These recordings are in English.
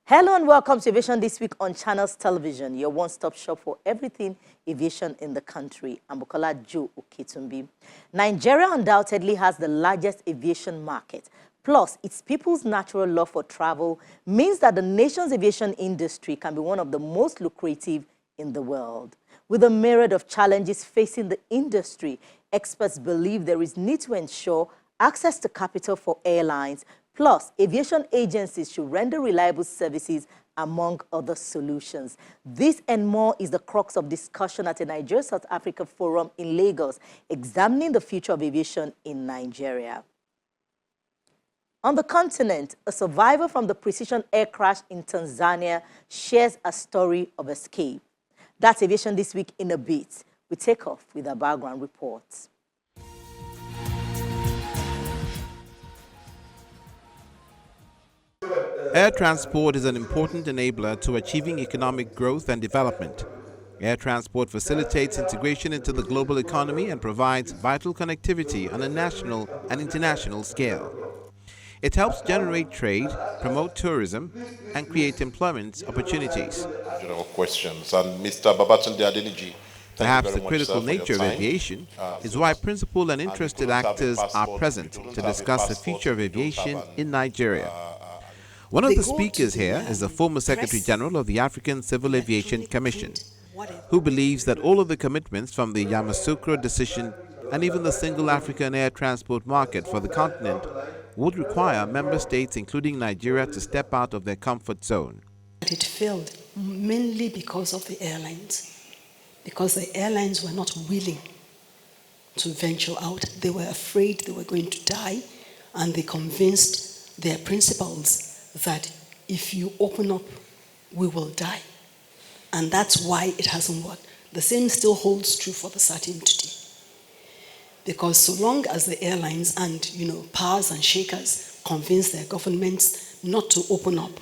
Hello and welcome to Aviation This Week on Channels Television, your one-stop shop for everything aviation in the country. I'm Bukola Joe Oketumbi. Nigeria undoubtedly has the largest aviation market. Plus, its people's natural love for travel means that the nation's aviation industry can be one of the most lucrative in the world. With a myriad of challenges facing the industry, experts believe there is need to ensure access to capital for airlines. Plus, aviation agencies should render reliable services, among other solutions. This and more is the crux of discussion at a Nigeria-South Africa forum in Lagos, examining the future of aviation in Nigeria. On the continent, a survivor from the Precision air crash in Tanzania shares a story of escape. That's Aviation This Week in a bit. We take off with our background reports. Air transport is an important enabler to achieving economic growth and development. Air transport facilitates integration into the global economy and provides vital connectivity on a national and international scale. It helps generate trade, promote tourism, and create employment opportunities. General questions. And Mr. Babatunde Adeniji, perhaps the critical nature of aviation is why principal and interested actors are present to discuss the future of aviation in Nigeria. One of the speakers here is the former Secretary General of the African Civil Aviation Commission, who believes that all of the commitments from the Yamoussoukro decision and even the single African air transport market for the continent would require member states, including Nigeria, to step out of their comfort zone. It failed mainly because of the airlines, because the airlines were not willing to venture out. They were afraid they were going to die, and they convinced their principals that if you open up, we will die. And that's why it hasn't worked. The same still holds true for the SATIM today. Because so long as the airlines and powers and shakers convince their governments not to open up,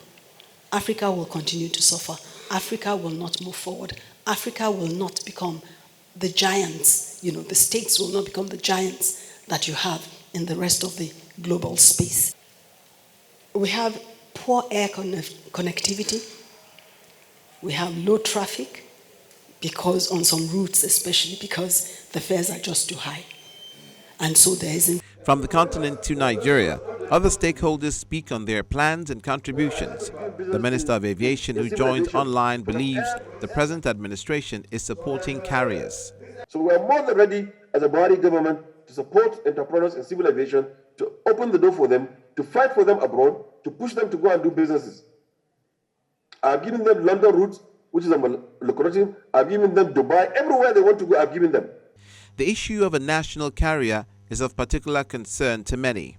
Africa will continue to suffer. Africa will not move forward. Africa will not become the giants, the states will not become the giants that you have in the rest of the global space. We have poor air connectivity. We have low traffic because on some routes, especially because the fares are just too high. And so there isn't. From the continent to Nigeria, other stakeholders speak on their plans and contributions. The Minister of Aviation, who joined online, believes the present administration is supporting carriers. So we are more than ready as a Buhari government to support entrepreneurs in civil aviation, to open the door for them, to fight for them abroad, to push them to go and do businesses. I've given them London routes, which is a lucrative. I've given them Dubai. Everywhere they want to go, I've given them. The issue of a national carrier is of particular concern to many.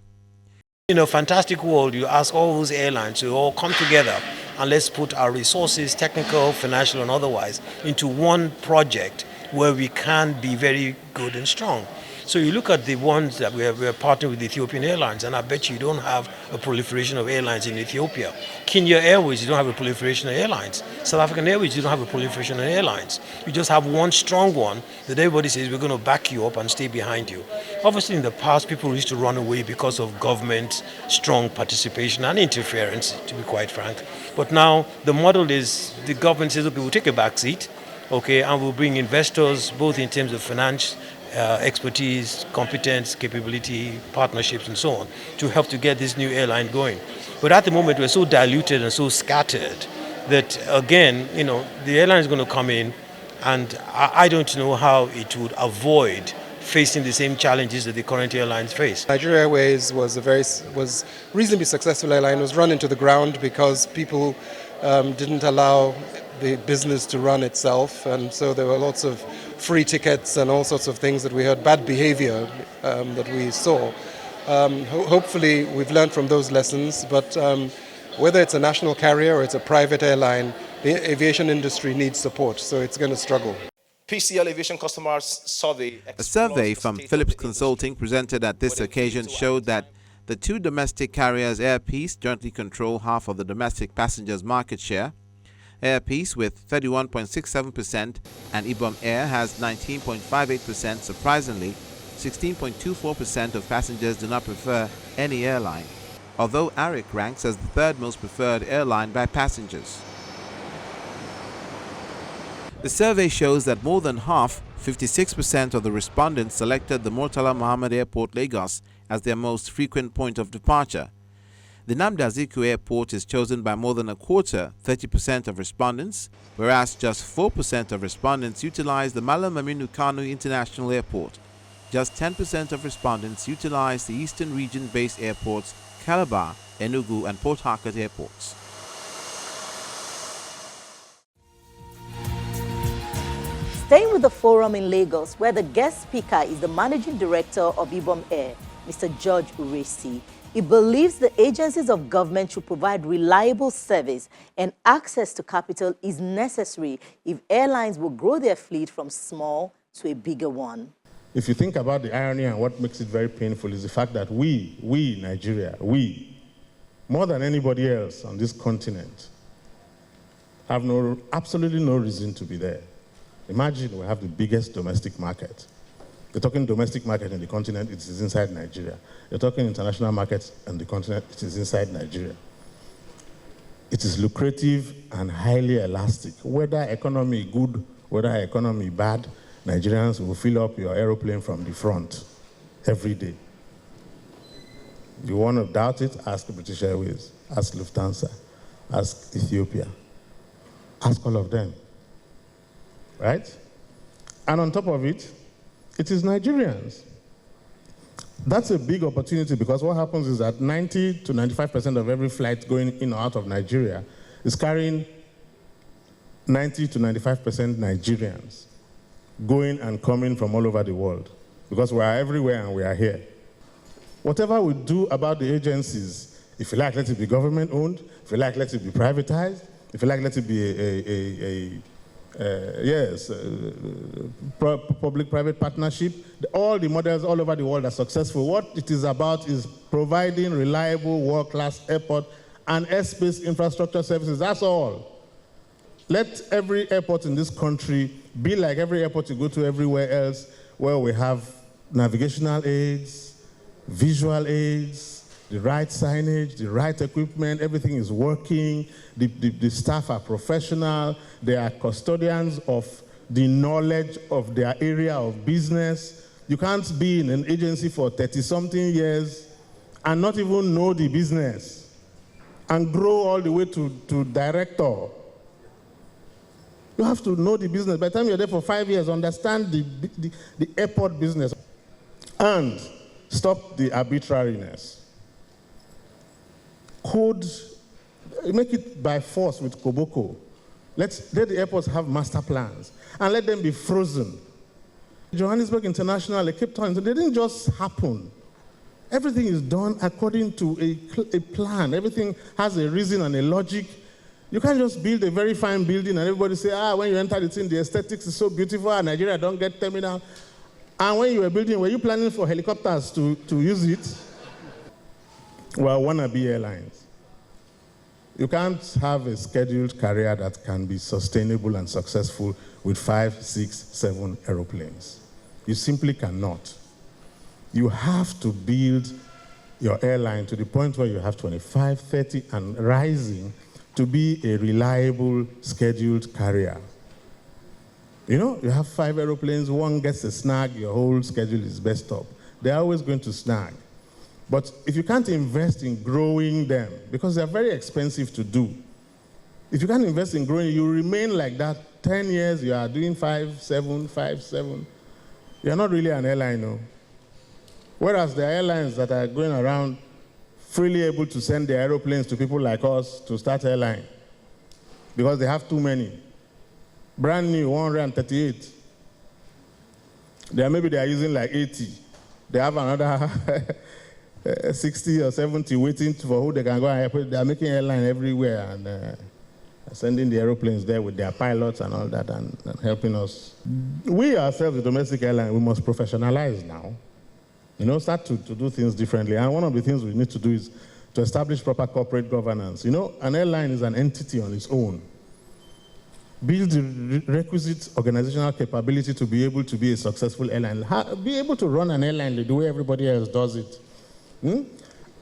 In a fantastic world, you ask all those airlines to all come together and let's put our resources, technical, financial, and otherwise, into one project where we can be very good and strong. So you look at the ones that we're partnering with Ethiopian Airlines, and I bet you don't have a proliferation of airlines in Ethiopia. Kenya Airways, you don't have a proliferation of airlines. South African Airways, you don't have a proliferation of airlines. You just have one strong one that everybody says we're going to back you up and stay behind you. Obviously, in the past, people used to run away because of government strong participation and interference, to be quite frank. But now the model is the government says, okay, we'll take a back seat, okay, and we'll bring investors, both in terms of finance, expertise, competence, capability, partnerships, and so on, to help to get this new airline going. But at the moment, we're so diluted and so scattered that, again, the airline is going to come in, and I don't know how it would avoid facing the same challenges that the current airlines face. Nigeria Airways was reasonably successful airline. It was run into the ground because people didn't allow the business to run itself, and so there were lots of free tickets and all sorts of things that we heard, bad behavior that we saw. Hopefully we've learned from those lessons, but whether it's a national carrier or it's a private airline, the aviation industry needs support, so it's going to struggle. PCL Aviation Customers Survey. A survey from Phillips Consulting presented at this occasion showed that the two domestic carriers, Air Peace, jointly control half of the domestic passengers' market share. Air Peace with 31.67% and Ibom Air has 19.58%. Surprisingly, 16.24% of passengers do not prefer any airline. although ARIC ranks as the third most preferred airline by passengers. The survey shows that more than half, 56% of the respondents selected the Murtala Mohammed Airport, Lagos, as their most frequent point of departure. The Nnamdi Azikiwe Airport is chosen by more than a quarter, 30% of respondents, whereas just 4% of respondents utilize the Malam Aminu Kano International Airport. Just 10% of respondents utilize the Eastern Region-based airports Calabar, Enugu, and Port Harcourt airports. Staying with the forum in Lagos, where the guest speaker is the managing director of Ibom Air, Mr. George Uresi. He believes the agencies of government should provide reliable service and access to capital is necessary if airlines will grow their fleet from small to a bigger one. If you think about the irony and what makes it very painful is the fact that we, Nigeria, more than anybody else on this continent, have absolutely no reason to be there. Imagine we have the biggest domestic market. You're talking domestic market in the continent, it is inside Nigeria. You're talking international markets on the continent, it is inside Nigeria. It is lucrative and highly elastic. Whether economy good, whether economy bad, Nigerians will fill up your aeroplane from the front every day. You want to doubt it? Ask British Airways, ask Lufthansa, ask Ethiopia, ask all of them. Right? And on top of it, it is Nigerians. That's a big opportunity because what happens is that 90 to 95% of every flight going in or out of Nigeria is carrying 90 to 95% Nigerians going and coming from all over the world because we are everywhere and we are here. Whatever we do about the agencies, if you like, let it be government owned, if you like, let it be privatized, if you like, let it be public-private partnership. All the models all over the world are successful. What it is about is providing reliable, world-class airport and airspace infrastructure services. That's all. Let every airport in this country be like every airport you go to everywhere else, where we have navigational aids, visual aids, the right signage, the right equipment, everything is working, the staff are professional, they are custodians of the knowledge of their area of business. You can't be in an agency for 30-something years and not even know the business and grow all the way to director. You have to know the business. By the time you're there for 5 years, understand the airport business and stop the arbitrariness. Make it by force with Koboko. Let the airports have master plans and let them be frozen. Johannesburg International, Cape Town, they didn't just happen. Everything is done according to a plan. Everything has a reason and a logic. You can't just build a very fine building and everybody say, when you enter the thing, the aesthetics is so beautiful and Nigeria don't get terminal. And when you were building, were you planning for helicopters to use it? Well, wannabe airlines. You can't have a scheduled career that can be sustainable and successful with 5, 6, 7 aeroplanes. You simply cannot. You have to build your airline to the point where you have 25, 30, and rising to be a reliable, scheduled carrier. You know, you have 5 aeroplanes, one gets a snag, your whole schedule is messed up. They're always going to snag. But if you can't invest in growing them, because they're very expensive to do, if you can't invest in growing, you remain like that 10 years, you are doing 5, 7, 5, 7. You're not really an airline, no. Whereas the airlines that are going around freely able to send their aeroplanes to people like us to start airline, because they have too many. Brand new, 138. Maybe they are using like 80. They have another 60 or 70 waiting for who they can go and help. They are making airline everywhere and sending the aeroplanes there with their pilots and all that and helping us. We ourselves, the domestic airline, we must professionalize now. You know, start to do things differently. And one of the things we need to do is to establish proper corporate governance. You know, an airline is an entity on its own. Build the requisite organizational capability to be able to be a successful airline. Be able to run an airline the way everybody else does it.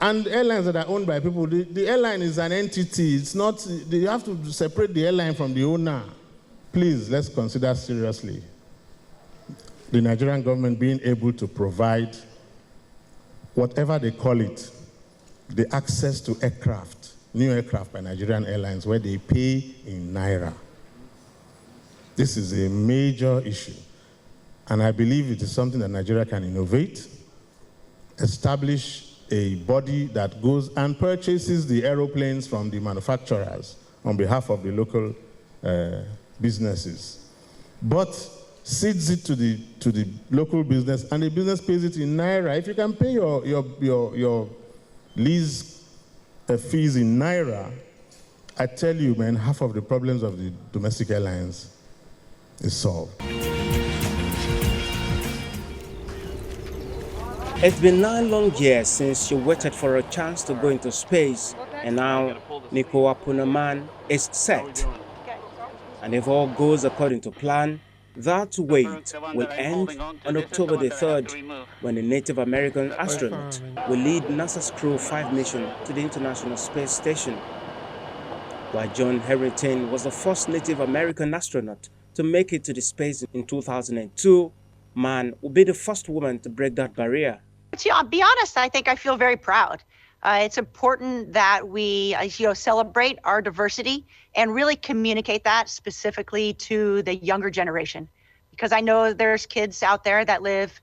And airlines that are owned by people, the airline is an entity. It's not, you have to separate the airline from the owner. Please, let's consider seriously the Nigerian government being able to provide whatever they call it, the access to aircraft, new aircraft by Nigerian airlines where they pay in Naira. This is a major issue. And I believe it is something that Nigeria can innovate, establish a body that goes and purchases the aeroplanes from the manufacturers on behalf of the local businesses, but cedes it to the local business, and the business pays it in Naira. If you can pay your lease fees in Naira, I tell you, man, half of the problems of the domestic airlines is solved. It's been 9 long years since she waited for a chance to go into space, and now Nico Apunaman is set. And if all goes according to plan, that wait will end on October the 3rd, when the Native American astronaut will lead NASA's Crew 5 mission to the International Space Station. While John Harrington was the first Native American astronaut to make it to the space in 2002, Man will be the first woman to break that barrier. To be honest, I think I feel very proud. It's important that we celebrate our diversity and really communicate that specifically to the younger generation. Because I know there's kids out there that live,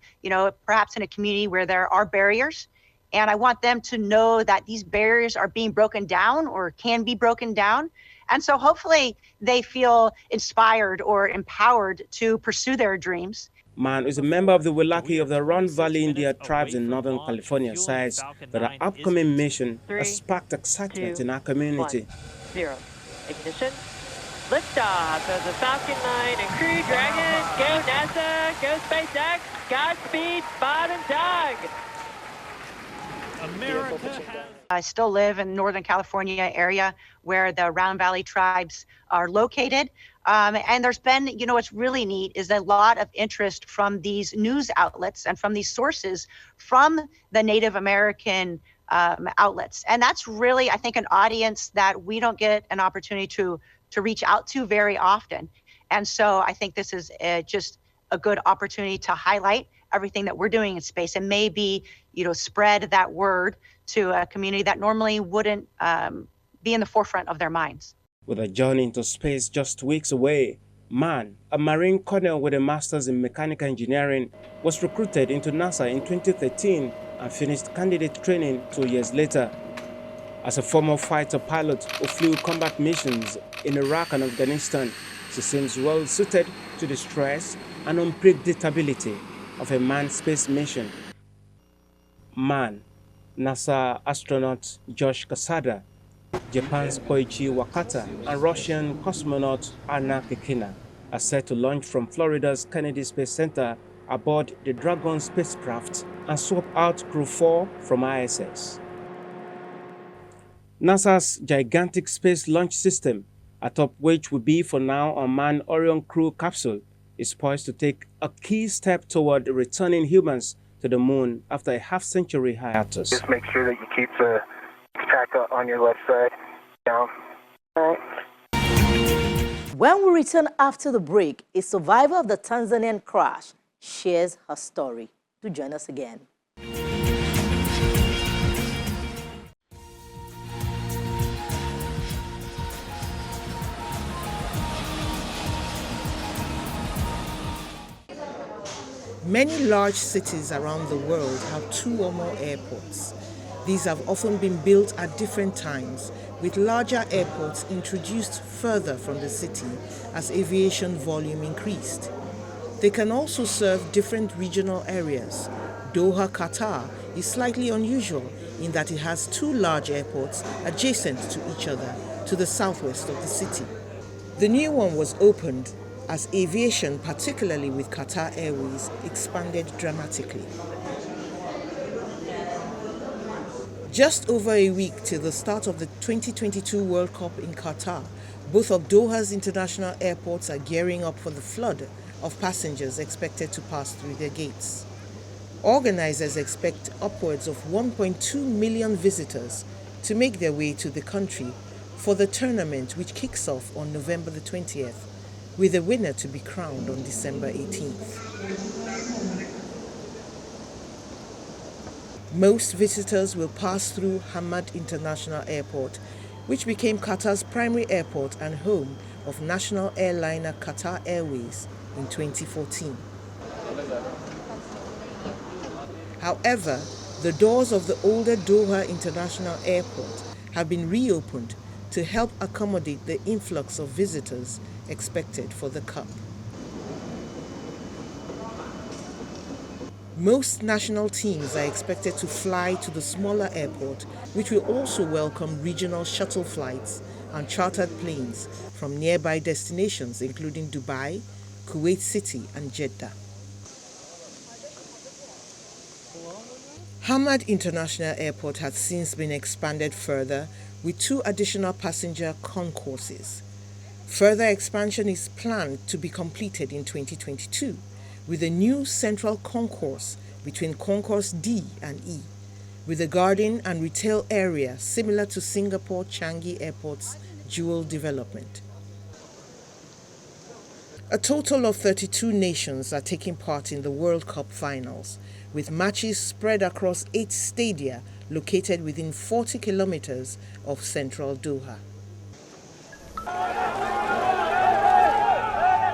perhaps in a community where there are barriers. And I want them to know that these barriers are being broken down or can be broken down. And so hopefully they feel inspired or empowered to pursue their dreams. Man is a member of the Welaki of the Round Valley Indian tribes in Northern California, says that our upcoming mission has sparked excitement in our community. 0. Ignition. Liftoff of the Falcon 9 and Crew Dragon. Go NASA, go SpaceX, Godspeed, Spot and Dog. I still live in Northern California area where the Round Valley tribes are located. And there's been, what's really neat is a lot of interest from these news outlets and from these sources from the Native American outlets. And that's really, I think, an audience that we don't get an opportunity to reach out to very often. And so I think this is just a good opportunity to highlight everything that we're doing in space and maybe, spread that word to a community that normally wouldn't be in the forefront of their minds. With a journey into space just weeks away, Man, a Marine colonel with a master's in mechanical engineering, was recruited into NASA in 2013 and finished candidate training 2 years later. As a former fighter pilot who flew combat missions in Iraq and Afghanistan, she seems well suited to the stress and unpredictability of a manned space mission. Man, NASA astronaut Josh Casada, Japan's Koichi Wakata, and Russian cosmonaut Anna Kikina are set to launch from Florida's Kennedy Space Center aboard the Dragon spacecraft and swap out Crew 4 from ISS. NASA's gigantic space launch system, atop which will be for now a manned Orion Crew capsule, is poised to take a key step toward returning humans to the moon after a half-century hiatus. Just make sure that you keep the track on your left side down. All right. When we return after the break, a survivor of the Tanzanian crash shares her story. Do join us again. Many large cities around the world have 2 or more airports. These have often been built at different times, with larger airports introduced further from the city as aviation volume increased. They can also serve different regional areas. Doha, Qatar is slightly unusual in that it has 2 large airports adjacent to each other to the southwest of the city. The new one was opened as aviation, particularly with Qatar Airways, expanded dramatically. Just over a week till the start of the 2022 World Cup in Qatar, both of Doha's international airports are gearing up for the flood of passengers expected to pass through their gates. Organizers expect upwards of 1.2 million visitors to make their way to the country for the tournament, which kicks off on November the 20th, with a winner to be crowned on December 18th. Most visitors will pass through Hamad International Airport, which became Qatar's primary airport and home of national airliner Qatar Airways in 2014. However, the doors of the older Doha International Airport have been reopened to help accommodate the influx of visitors expected for the Cup. Most national teams are expected to fly to the smaller airport, which will also welcome regional shuttle flights and chartered planes from nearby destinations including Dubai, Kuwait City and Jeddah. Hamad International Airport has since been expanded further with 2 additional passenger concourses. Further expansion is planned to be completed in 2022 with a new central concourse between Concourse D and E, with a garden and retail area similar to Singapore Changi Airport's dual development. A total of 32 nations are taking part in the World Cup finals, with matches spread across 8 stadia located within 40 kilometers of central Doha.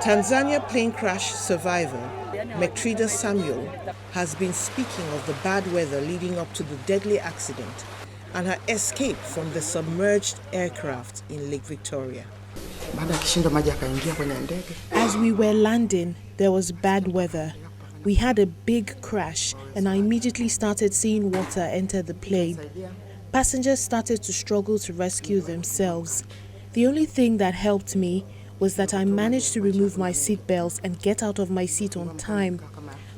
Tanzania plane crash survivor Metrida Samuel has been speaking of the bad weather leading up to the deadly accident and her escape from the submerged aircraft in Lake Victoria. As we were landing, there was bad weather. We had a big crash and I immediately started seeing water enter the plane. Passengers started to struggle to rescue themselves. The only thing that helped me was that I managed to remove my seatbelts and get out of my seat on time,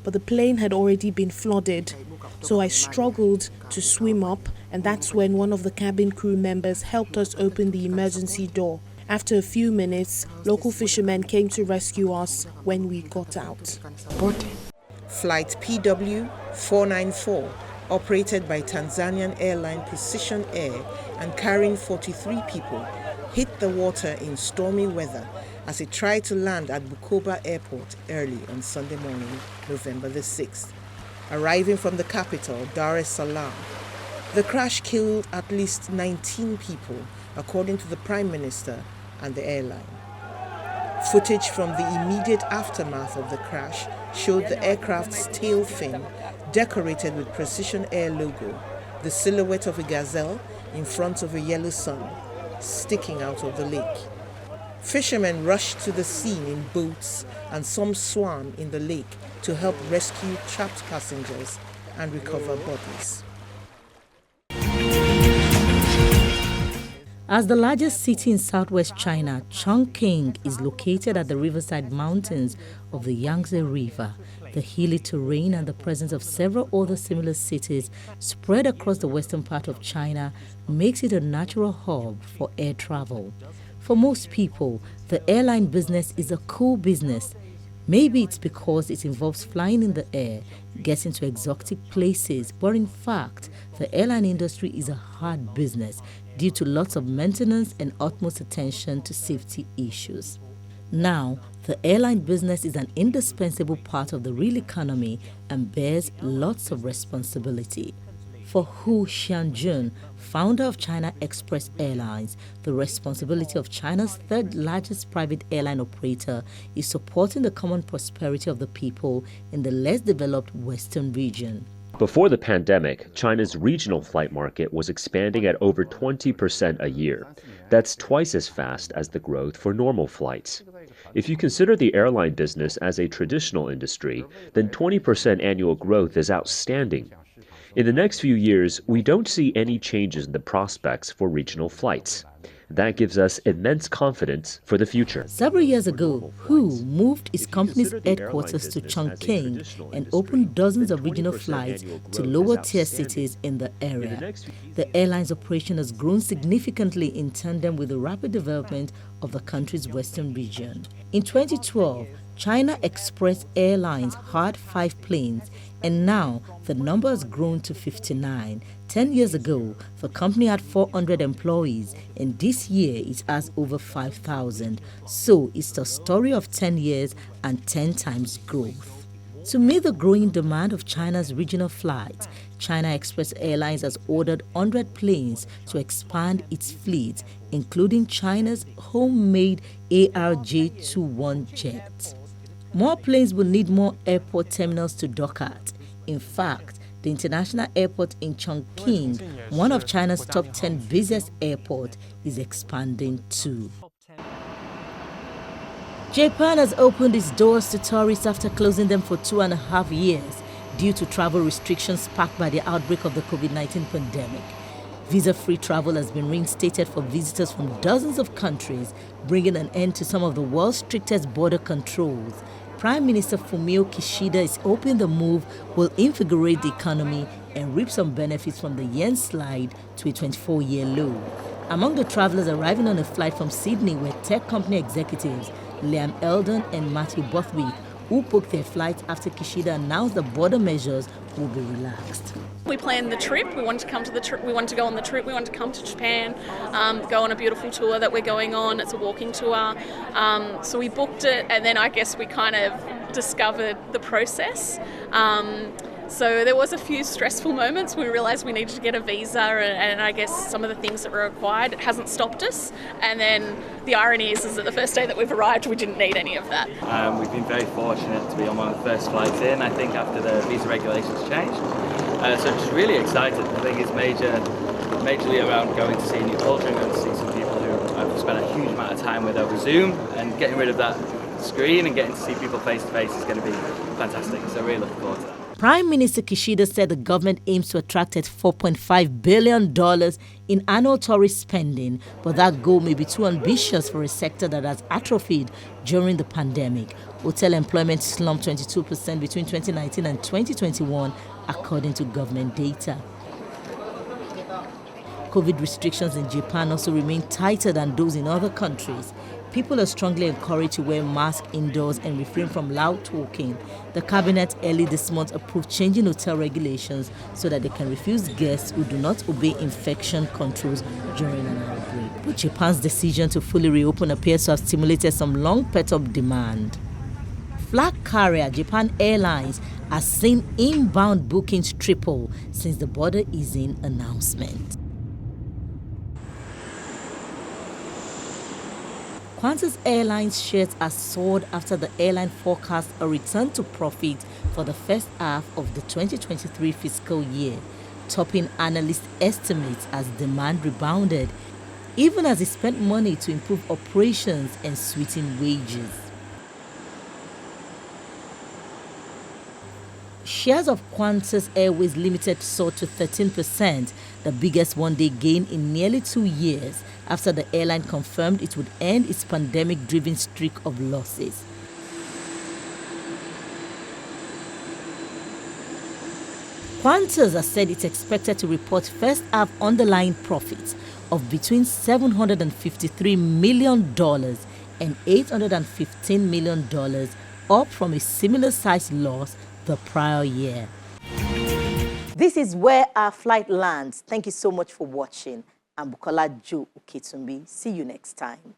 but the plane had already been flooded, so I struggled to swim up, and that's when one of the cabin crew members helped us open the emergency door. After a few minutes, local fishermen came to rescue us when we got out. Flight PW 494, operated by Tanzanian airline Precision Air and carrying 43 people, hit the water in stormy weather as it tried to land at Bukoba Airport early on Sunday morning, November the 6th, arriving from the capital, Dar es Salaam. The crash killed at least 19 people, according to the Prime Minister and the airline. Footage from the immediate aftermath of the crash showed the aircraft's tail fin decorated with Precision Air logo, the silhouette of a gazelle in front of a yellow sun sticking out of the lake. Fishermen rushed to the scene in boats and some swam in the lake to help rescue trapped passengers and recover bodies. As the largest city in southwest China, Chongqing is located at the riverside mountains of the Yangtze River. The hilly terrain and the presence of several other similar cities spread across the western part of China makes it a natural hub for air travel. For most people, the airline business is a cool business. Maybe it's because it involves flying in the air, getting to exotic places, but in fact, the airline industry is a hard business due to lots of maintenance and utmost attention to safety issues. Now, the airline business is an indispensable part of the real economy and bears lots of responsibility. For Hu Xianjun, founder of China Express Airlines, the responsibility of China's third largest private airline operator is supporting the common prosperity of the people in the less developed Western region. Before the pandemic, China's regional flight market was expanding at over 20% a year. That's twice as fast as the growth for normal flights. If you consider the airline business as a traditional industry, then 20% annual growth is outstanding. In the next few years, we don't see any changes in the prospects for regional flights. That gives us immense confidence for the future. Several years ago, Hu moved its company's headquarters to Chongqing and opened dozens of regional flights to lower-tier cities in the area. The airline's operation has grown significantly in tandem with the rapid development of the country's western region. In 2012, China Express Airlines had 5 planes, and now the number has grown to 59. 10 years ago, the company had 400 employees, and this year it has over 5,000. So it's the story of 10 years and 10 times growth. To meet the growing demand of China's regional flights, China Express Airlines has ordered 100 planes to expand its fleet, including China's homemade ARJ-21 jet. More planes will need more airport terminals to dock at. In fact, the international airport in Chongqing, one of China's top 10 busiest airports, is expanding too. Japan has opened its doors to tourists after closing them for 2.5 years due to travel restrictions sparked by the outbreak of the COVID-19 pandemic. Visa-free travel has been reinstated for visitors from dozens of countries, bringing an end to some of the world's strictest border controls. Prime Minister Fumio Kishida is hoping the move will invigorate the economy and reap some benefits from the yen slide to a 24-year low. Among the travelers arriving on a flight from Sydney were tech company executives Liam Eldon and Matthew Bothwick, who booked their flights after Kishida announced the border measures will be relaxed. We planned the trip. We wanted to come to the trip. We wanted to go on the trip. We wanted to come to Japan, go on a beautiful tour that we're going on. It's a walking tour. So we booked it, and then I guess we kind of discovered the process. So there was a few stressful moments. We realised we needed to get a visa, and I guess some of the things that were required. It hasn't stopped us. And then the irony is that the first day that we've arrived, we didn't need any of that. We've been very fortunate to be on one of the first flights in, I think, after the visa regulations changed. So just really excited. I think it's majorly around going to see a new culture and going to see some people who I've spent a huge amount of time with over Zoom, and getting rid of that screen and getting to see people face to face is going to be fantastic. So really looking forward to that. Prime Minister Kishida said the government aims to attract $4.5 billion in annual tourist spending, but that goal may be too ambitious for a sector that has atrophied during the pandemic. Hotel employment slumped 22% between 2019 and 2021, according to government data. COVID restrictions in Japan also remain tighter than those in other countries. People are strongly encouraged to wear masks indoors and refrain from loud talking. The cabinet early this month approved changing hotel regulations so that they can refuse guests who do not obey infection controls during an outbreak. But Japan's decision to fully reopen appears to have stimulated some long pent-up demand. Flag carrier Japan Airlines has seen inbound bookings triple since the border easing announcement. Qantas Airlines shares are soared after the airline forecast a return to profit for the first half of the 2023 fiscal year, topping analyst estimates as demand rebounded, even as it spent money to improve operations and sweeten wages. Shares of Qantas Airways Limited soared to 13%, the biggest one-day gain in nearly 2 years, after the airline confirmed it would end its pandemic-driven streak of losses. Qantas has said it's expected to report first-half underlying profits of between $753 million and $815 million, up from a similar-sized loss the prior year. This is where our flight lands. Thank you so much for watching. I'm Bukola Jo Oketumbi. See you next time.